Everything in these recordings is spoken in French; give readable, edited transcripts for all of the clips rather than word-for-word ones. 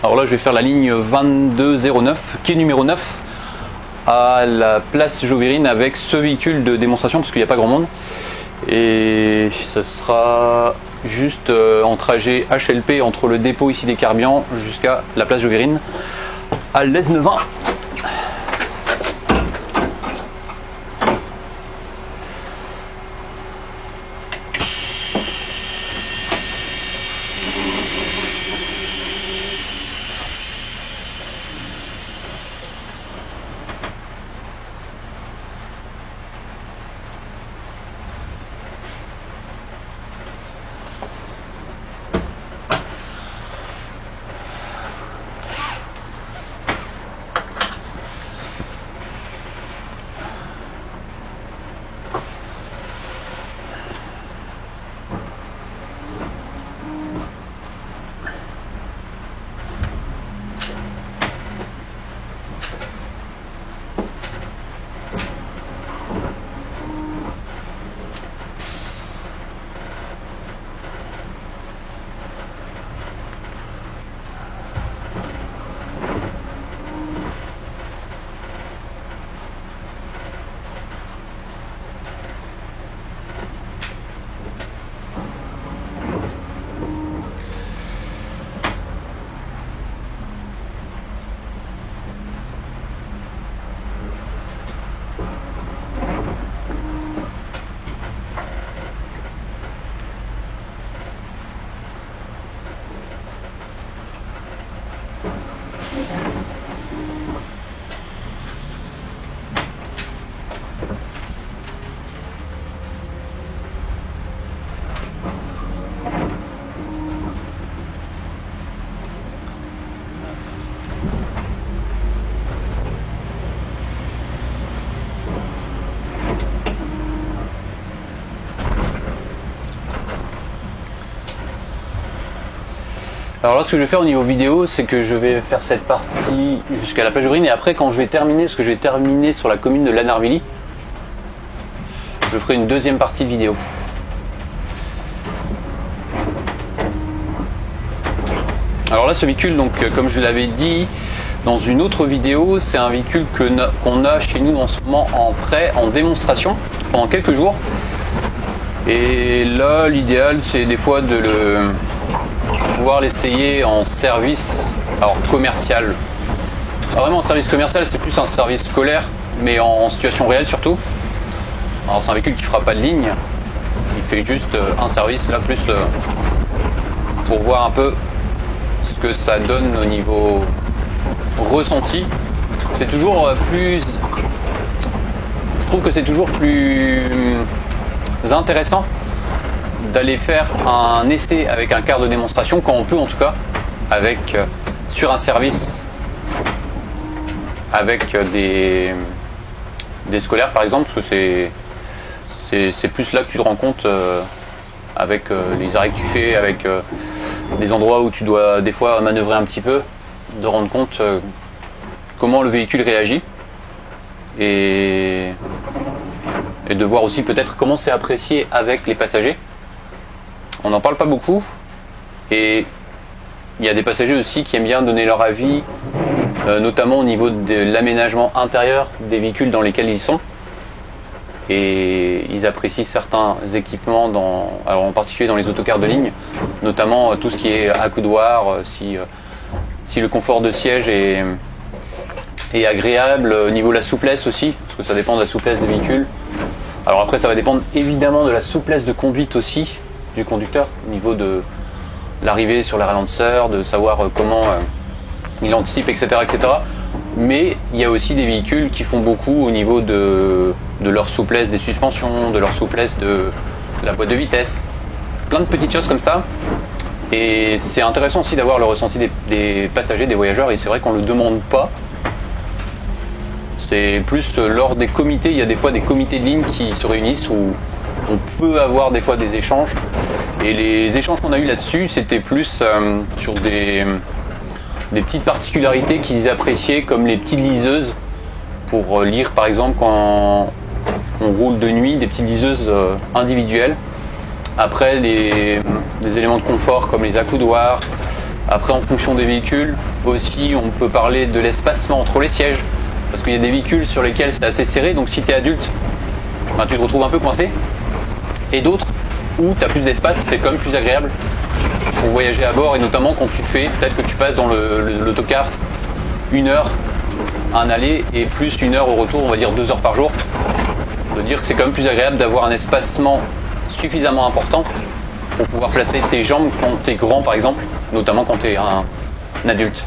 Alors là je vais faire la ligne 2209, quai numéro 9, à la place Joverine avec ce véhicule de démonstration parce qu'il n'y a pas grand monde. Et ce sera juste en trajet HLP entre le dépôt ici des Carbians jusqu'à la place Joverine à l'Aisne-20. Alors là ce que je vais faire au niveau vidéo, c'est que je vais faire cette partie jusqu'à la plage Joverine et après quand je vais terminer, ce que je vais terminer sur la commune de Lanarvilly, je ferai une deuxième partie vidéo. Alors là ce véhicule, donc comme je l'avais dit dans une autre vidéo, c'est un véhicule qu'on a chez nous en ce moment en prêt, en démonstration pendant quelques jours. Et là l'idéal c'est des fois de pouvoir l'essayer en service, alors commercial. Pas vraiment en service commercial, c'est plus un service scolaire, mais en situation réelle surtout. Alors c'est un véhicule qui fera pas de ligne, il fait juste un service là plus pour voir un peu ce que ça donne au niveau ressenti. C'est toujours plus, je trouve que c'est toujours plus intéressant d'aller faire un essai avec un quart de démonstration quand on peut, en tout cas avec sur un service avec des scolaires par exemple, parce que c'est plus là que tu te rends compte avec les arrêts que tu fais, avec des endroits où tu dois des fois manœuvrer un petit peu, de rendre compte comment le véhicule réagit et de voir aussi peut-être comment c'est apprécié avec les passagers. On n'en parle pas beaucoup et il y a des passagers aussi qui aiment bien donner leur avis, notamment au niveau de l'aménagement intérieur des véhicules dans lesquels ils sont. Et ils apprécient certains équipements, alors en particulier dans les autocars de ligne, notamment tout ce qui est accoudoir, si le confort de siège est agréable, au niveau de la souplesse aussi, parce que ça dépend de la souplesse des véhicules. Alors après ça va dépendre évidemment de la souplesse de conduite aussi du conducteur, au niveau de l'arrivée sur les ralentisseurs, de savoir comment il anticipe, etc., etc. Mais il y a aussi des véhicules qui font beaucoup au niveau de leur souplesse des suspensions, de leur souplesse de la boîte de vitesse, plein de petites choses comme ça. Et c'est intéressant aussi d'avoir le ressenti des passagers, des voyageurs, et c'est vrai qu'on ne le demande pas. C'est plus lors des comités, il y a des fois des comités de ligne qui se réunissent où on peut avoir des fois des échanges. Et les échanges qu'on a eu là-dessus, c'était plus sur des petites particularités qu'ils appréciaient, comme les petites liseuses pour lire par exemple quand on roule de nuit, des petites liseuses individuelles. Après des éléments de confort comme les accoudoirs, Après, en fonction des véhicules, aussi, on peut parler de l'espacement entre les sièges. Parce qu'il y a des véhicules sur lesquels c'est assez serré, donc si tu es adulte, ben, tu te retrouves un peu coincé. Et d'autres où tu as plus d'espace, c'est quand même plus agréable pour voyager à bord, et notamment quand tu fais, peut-être que tu passes dans l'autocar 1 heure à un aller et plus 1 heure au retour, on va dire 2 heures par jour. De dire que c'est quand même plus agréable d'avoir un espacement suffisamment important pour pouvoir placer tes jambes quand tu es grand par exemple, notamment quand tu es un adulte.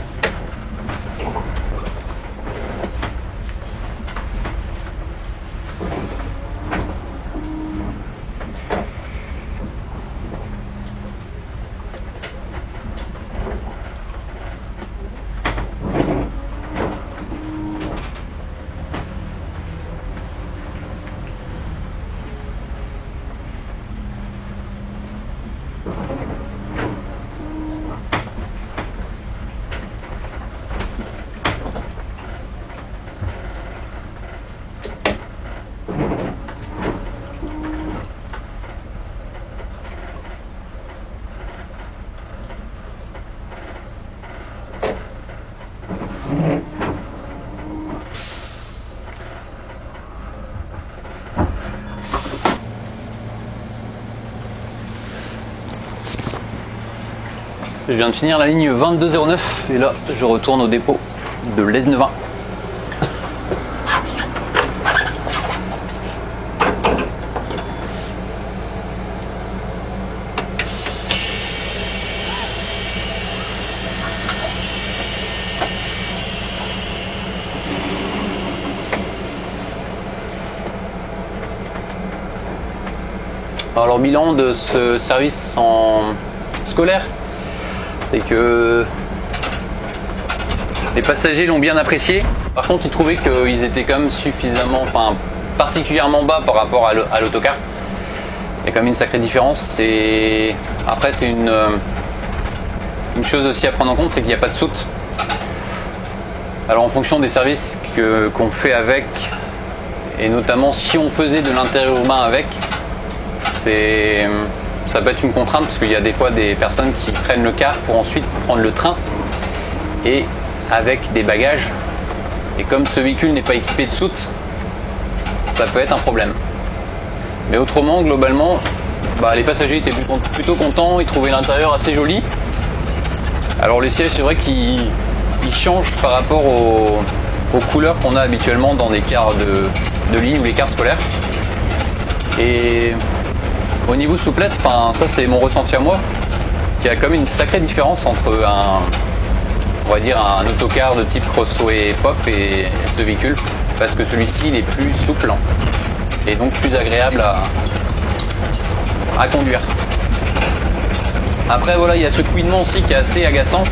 Je viens de finir la ligne 2209 et là je retourne au dépôt de l'Esnevin. Alors bilan de ce service en scolaire, c'est que les passagers l'ont bien apprécié. Par contre, ils trouvaient qu'ils étaient quand même suffisamment, enfin particulièrement bas par rapport à l'autocar. Il y a quand même une sacrée différence. Et après, c'est une chose aussi à prendre en compte, c'est qu'il n'y a pas de soute. Alors en fonction des services qu'on fait avec, et notamment si on faisait de l'intérieur urbain avec, ça peut être une contrainte parce qu'il y a des fois des personnes qui prennent le car pour ensuite prendre le train et avec des bagages, et comme ce véhicule n'est pas équipé de soute, ça peut être un problème. Mais autrement, globalement, les passagers étaient plutôt contents, ils trouvaient l'intérieur assez joli. Alors les sièges, c'est vrai qu'ils changent par rapport aux couleurs qu'on a habituellement dans des cars de ligne ou les cars scolaires. Et au niveau souplesse, ça c'est mon ressenti à moi, qu'il y a quand même une sacrée différence entre on va dire un autocar de type Crossway Pop et ce véhicule, parce que celui-ci il est plus souple et donc plus agréable à conduire. Après voilà, il y a ce couinement aussi qui est assez agaçant,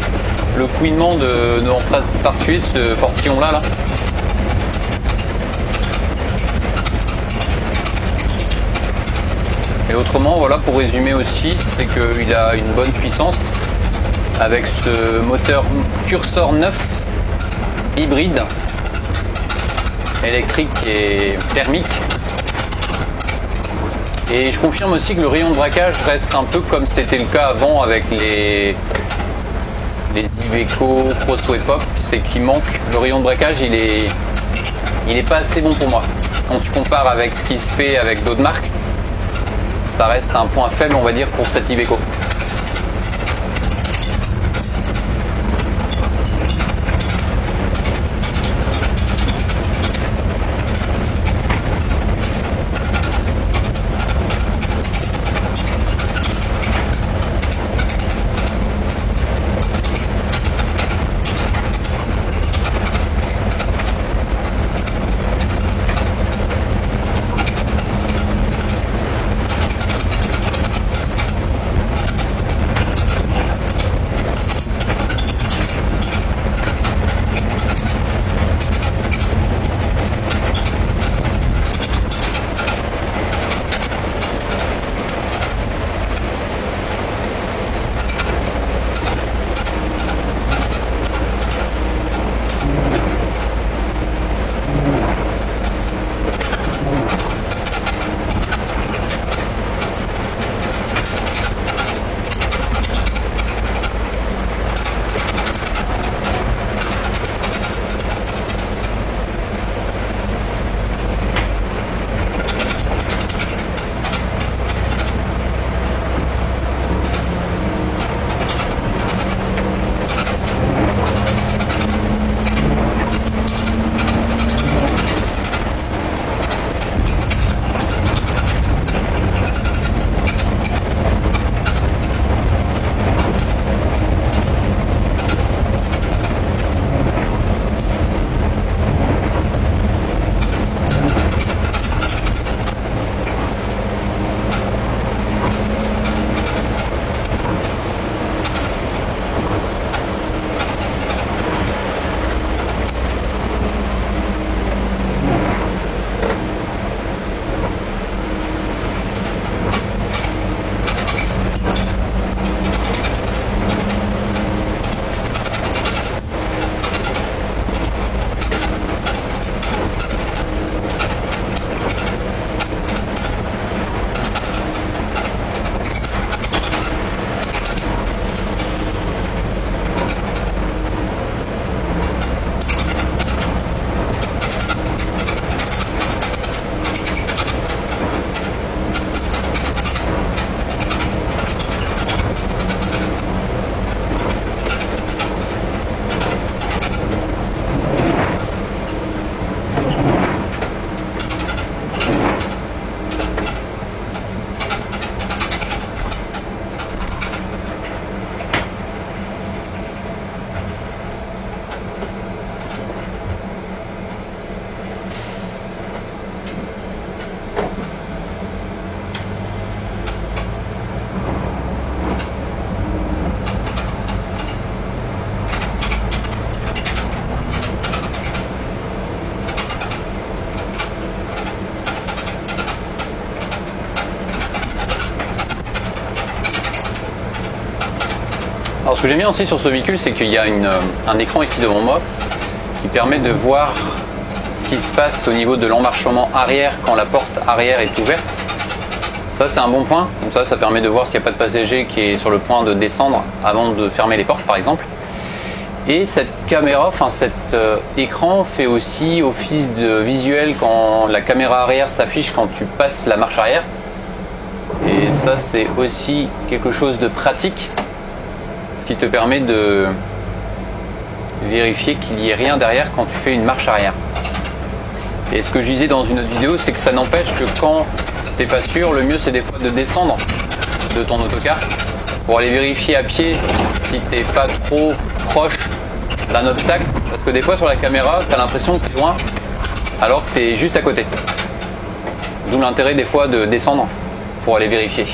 le couinement en particulier de ce portillon là. Et autrement, voilà, pour résumer aussi, c'est qu'il a une bonne puissance avec ce moteur Cursor 9 hybride, électrique et thermique. Et je confirme aussi que le rayon de braquage reste un peu comme c'était le cas avant avec les Iveco Crossway Pop, c'est qu'il manque le rayon de braquage, il est pas assez bon pour moi. Quand je compare avec ce qui se fait avec d'autres marques, ça reste un point faible, on va dire, pour cette Iveco. Alors ce que j'aime bien aussi sur ce véhicule, c'est qu'il y a un écran ici devant moi qui permet de voir ce qui se passe au niveau de l'emmarchement arrière quand la porte arrière est ouverte. Ça c'est un bon point, comme ça permet de voir s'il n'y a pas de passager qui est sur le point de descendre avant de fermer les portes par exemple. Et cette caméra, enfin cet écran fait aussi office de visuel quand la caméra arrière s'affiche quand tu passes la marche arrière. Et ça c'est aussi quelque chose de pratique, ce qui te permet de vérifier qu'il n'y ait rien derrière quand tu fais une marche arrière. Et ce que je disais dans une autre vidéo, c'est que ça n'empêche que quand tu n'es pas sûr, le mieux c'est des fois de descendre de ton autocar pour aller vérifier à pied si tu n'es pas trop proche d'un obstacle, parce que des fois sur la caméra tu as l'impression que tu es loin alors que tu es juste à côté. D'où l'intérêt des fois de descendre pour aller vérifier.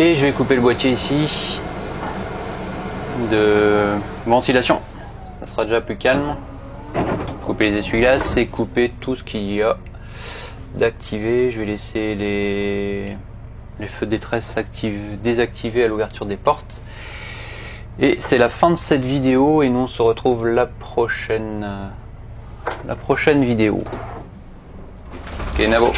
Et je vais couper le boîtier ici de ventilation. Ça sera déjà plus calme. Couper les essuie-glaces et couper tout ce qu'il y a d'activé. Je vais laisser les feux de détresse désactivés à l'ouverture des portes. Et c'est la fin de cette vidéo et nous on se retrouve la prochaine vidéo. Ok Navo.